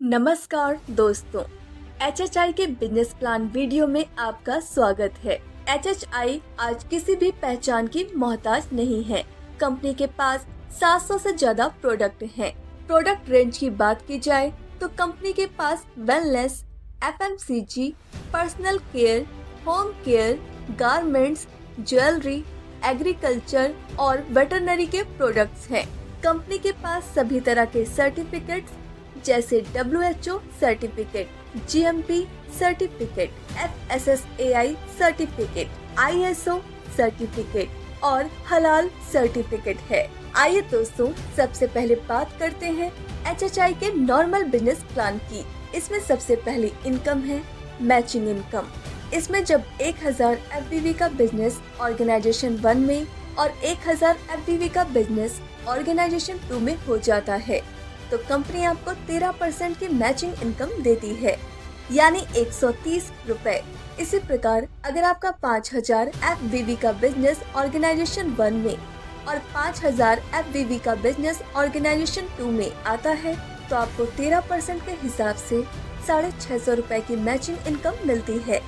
नमस्कार दोस्तों, HHI के बिजनेस प्लान वीडियो में आपका स्वागत है। HHI आज किसी भी पहचान की मोहताज नहीं है। कंपनी के पास 700 से ज्यादा प्रोडक्ट हैं। प्रोडक्ट रेंज की बात की जाए तो कंपनी के पास wellness, FMCG, personal care, home care, garments, jewellery, agriculture और वेटरनरी के प्रोडक्ट्स हैं। कंपनी के पास सभी तरह के सर्टिफिकेट्स जैसे WHO certificate, GMP certificate, FSSAI certificate, ISO certificate और हलाल सर्टिफिकेट है। आइए दोस्तों, सबसे पहले बात करते हैं HHI के नॉर्मल बिजनेस प्लान की। इसमें सबसे पहली इनकम है मैचिंग इनकम। इसमें जब 1000 FBV का बिजनेस ऑर्गेनाइजेशन 1 में और 1000 FBV का बिजनेस ऑर्गेनाइजेशन 2 में हो जाता है तो कंपनी आपको 13% की मैचिंग इनकम देती है, यानी 130 रुपए। इसी प्रकार अगर आपका 5000 FBV का बिजनेस ऑर्गेनाइजेशन 1 में और 5000 FBV का बिजनेस ऑर्गेनाइजेशन 2 में आता है तो आपको 13% के हिसाब से 650 रुपए की मैचिंग इनकम मिलती है।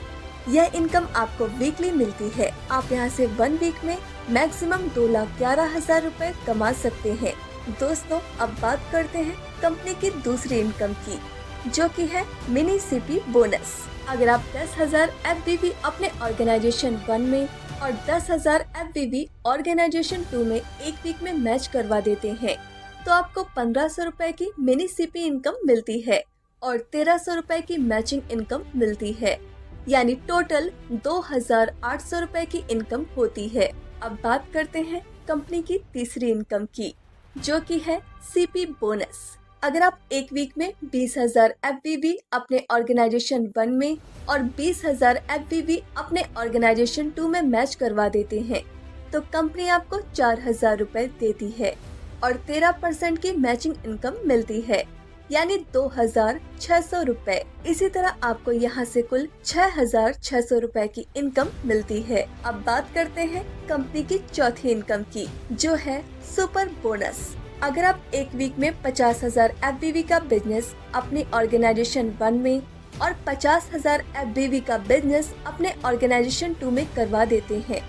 यह इनकम आपको वीकली मिलती है। आप यहां से 1 वीक में मैक्सिमम 2,11,000 रुपए कमा सकते हैं। दोस्तों, अब बात करते हैं कंपनी की दूसरी इनकम की, जो कि है मिनी CP बोनस। अगर आप 10,000 FBV अपने ऑर्गेनाइजेशन 1 में और 10,000 FBV ऑर्गेनाइजेशन 2 में एक वीक में मैच करवा देते हैं तो आपको 1500 रुपए की मिनी CP इनकम मिलती है और 1300 रुपए की मैचिंग इनकम मिलती है, यानी टोटल 2,800 रुपए की इनकम होती है। अब बात करते हैं कंपनी की तीसरी इनकम की, जो कि है CP बोनस। अगर आप एक वीक में 20,000 FBV अपने ऑर्गेनाइजेशन 1 में और 20,000 FBV अपने ऑर्गेनाइजेशन 2 में मैच करवा देते हैं तो कंपनी आपको 4,000 रुपए देती है और 13% की मैचिंग इनकम मिलती है, यानी 2,600 रुपए। इसी तरह आपको यहाँ से कुल 6,600 रुपए की इनकम मिलती है। अब बात करते हैं कंपनी की चौथी इनकम की, जो है सुपर बोनस। अगर आप एक वीक में 50,000 FBV का बिजनेस अपने ऑर्गेनाइजेशन 1 में और 50,000 FBV का बिजनेस अपने ऑर्गेनाइजेशन 2 में करवा देते हैं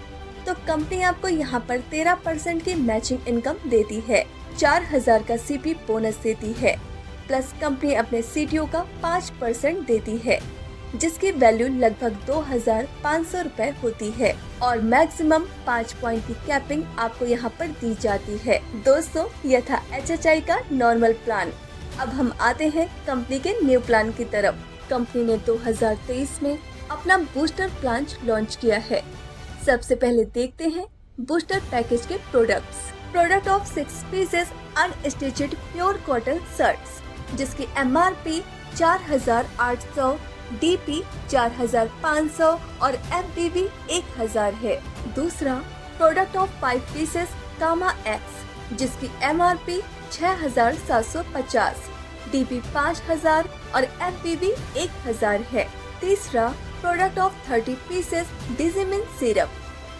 तो कंपनी आपको यहाँ पर 13% की मैचिंग इनकम देती है, 4,000 का CP बोनस देती है, प्लस कंपनी अपने CTO का 5% देती है, जिसकी वैल्यू लगभग 2,500 रुपए होती है और मैक्सिमम 5 पॉइंट की कैपिंग आपको यहाँ पर दी जाती है। दोस्तों, यह था HHI का नॉर्मल प्लान। अब हम आते हैं कंपनी के न्यू प्लान की तरफ। कंपनी ने 2023 में अपना बूस्टर प्लान लॉन्च किया है। सबसे पहले देखते हैं बूस्टर पैकेज के product of 6 pieces unstitched pure cotton shirts, जिसकी MRP 4,800, DP 4,500 और FBV 1,000 है। दूसरा product of 5 pieces comma X, जिसकी MRP 6,750, DP 5,000 और FBV 1,000 है। तीसरा प्रोडक्ट ऑफ 30 पीसेस डिजिमिन सिरप,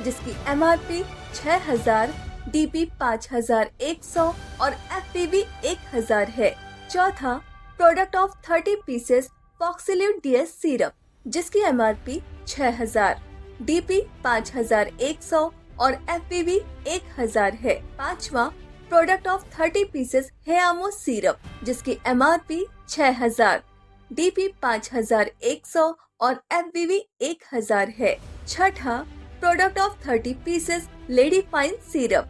जिसकी MRP 6,000, DP 5,100 और FBV 1,000 है। चौथा प्रोडक्ट ऑफ 30 पीसेस फॉक्सिल्यूट DS सिरप, जिसकी MRP 6,000, DP 5,100 और FBV 1,000 है। पांचवा प्रोडक्ट ऑफ 30 पीसेस हेयामो सिरप, जिसकी MRP 6,000, DP 5,100 और FBV 1,000 है। छठा product of 30 pieces lady fine syrup,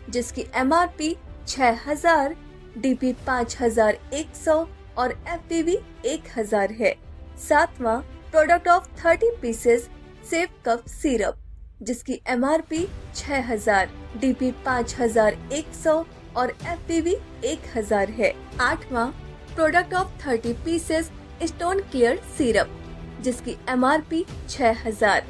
जिसकी MRP 6,000, DP 5,100 और FBV 1,000 है। सातवां product of 30 pieces safe cup syrup, जिसकी MRP 6,000, DP 5,100 और FBV 1,000 है। आठवां product of 30 pieces stone clear syrup, जिसकी MRP 6,000,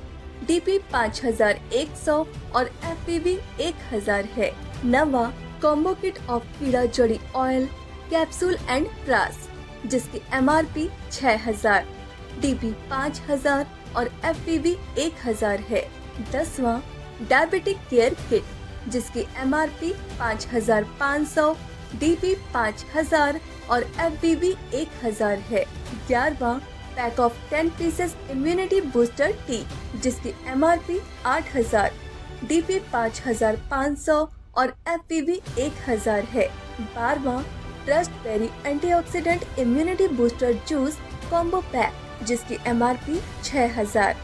DP 5,100 और FBV 1,000 है। नवा कॉम्बो किट ऑफ कीड़ा जड़ी ऑयल, कैप्सूल एंड प्रास, जिसकी MRP 6,000, DP 5,000 और FBV 1,000 है। 10वां डायबिटिक केयर किट, जिसकी MRP 5,500, DP 5,000 और FBB 1000 है। 11वां pack of 10 pieces immunity booster tea जिसकी MRP 8000, DP 5500 और FBB 1000 है। 12वां trust berry antioxidant immunity booster juice combo pack जिसकी MRP 6000,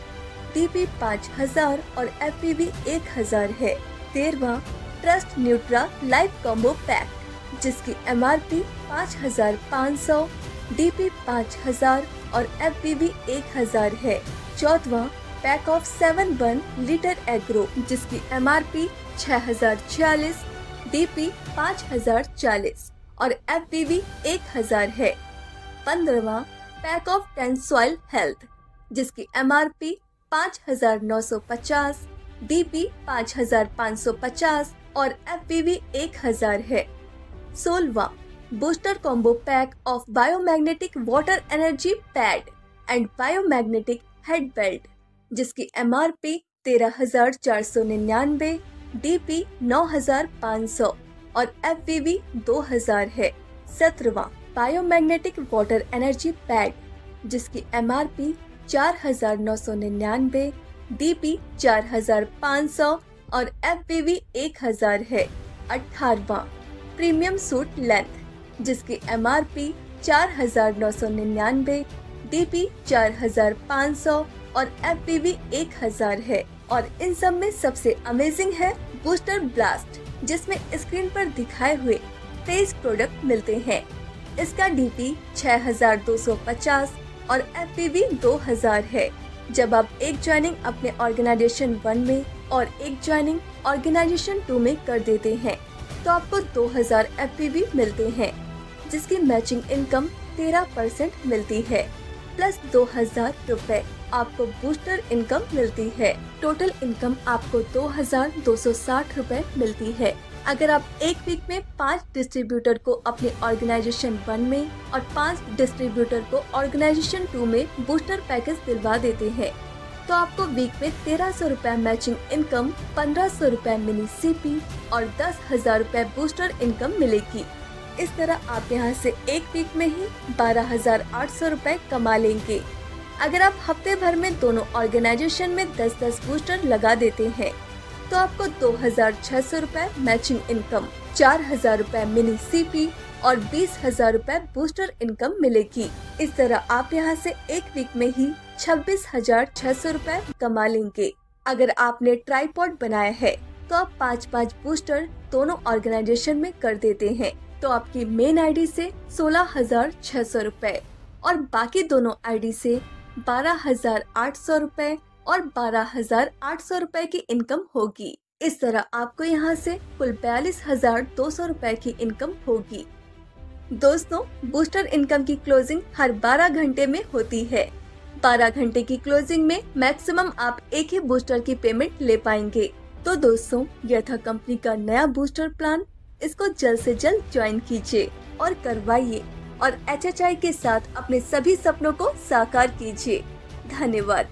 DP 5000 और FBB 1000 है। 13वां trust nutra life combo pack जिसकी MRP 5500, DP 5000 और FBB 1000 है। 14वां pack of 7 one litre agro जिसकी MRP 6046, DP 5040 और FBB 1000 है। 15वां पैक ऑफ 10 सॉइल हेल्थ जिसकी MRP 5950, DP 5550 और FBB 1000 है। 16वां booster combo pack of biomagnetic water energy pad and biomagnetic head belt जिसकी MRP 13499, DP 9500 और FBB 2000 है। 17वां बायोमैग्नेटिक वाटर एनर्जी पैड जिसकी MRP 4999, DP 4500 और FBB 1000 है। 18वां प्रीमियम सूट लेंथ जिसकी MRP 4999, DP 4500 और FBB 1000 है। और इन सब में सबसे अमेजिंग है बूस्टर ब्लास्ट जिसमें स्क्रीन पर दिखाए हुए 23 प्रोडक्ट मिलते हैं। इसका DP 6250 और FBB 2000 है। जब आप एक ज्वाइनिंग अपने ऑर्गेनाइजेशन 1 में और एक ज्वाइनिंग ऑर्गेनाइजेशन 2 में कर देते हैं तो आपको 2000 FBB मिलते हैं जिसकी मैचिंग इनकम 13% मिलती है प्लस 2000 रुपए आपको बूस्टर इनकम मिलती है। टोटल इनकम आपको 2260 रुपए मिलती है। अगर आप एक वीक में 5 डिस्ट्रीब्यूटर को अपने ऑर्गेनाइजेशन 1 में और 5 डिस्ट्रीब्यूटर को ऑर्गेनाइजेशन 2 में बूस्टर पैकेज दिलवा देते हैं तो आपको वीक में 1300 रुपए मैचिंग इनकम, 1500 रुपए मिनी CP और 10,000 रुपए बूस्टर इनकम मिलेगी। इस तरह आप यहां से एक वीक में ही 12,800 रुपए कमा लेंगे। अगर आप हफ्ते भर में दोनों ऑर्गेनाइजेशन में 10-10 बूस्टर लगा देते हैं तो आपको 2,600 रुपए मैचिंग इनकम, 4,000 रुपए मिनी CP और 20,000 रुपए बूस्टर इनकम मिलेगी। इस तरह आप यहां से एक वीक में ही 26,600 रुपए कमा लेंगे। अगर आपने ट्राइपॉड बनाया है तो आप 5-5 बूस्टर दोनों ऑर्गेनाइजेशन में कर देते हैं तो आपकी मेन आईडी से 16,600 रुपए और बाकी दोनों आईडी से 12,800 रुपए और 12,800 रुपए की इनकम होगी। इस तरह आपको यहाँ से कुल 42,200 रुपए की इनकम होगी। दोस्तों, बूस्टर इनकम की क्लोजिंग हर 12 घंटे में होती है। 12 घंटे की क्लोजिंग में मैक्सिमम आप एक ही बूस्टर की पेमेंट ले पाएंगे। तो दोस्तों, यह था कंपनी का नया बूस्टर प्लान। इसको जल्द से जल्द ज्वाइन कीजिए और करवाइए और HHI के साथ अपने सभी सपनों को साकार कीजिए। धन्यवाद।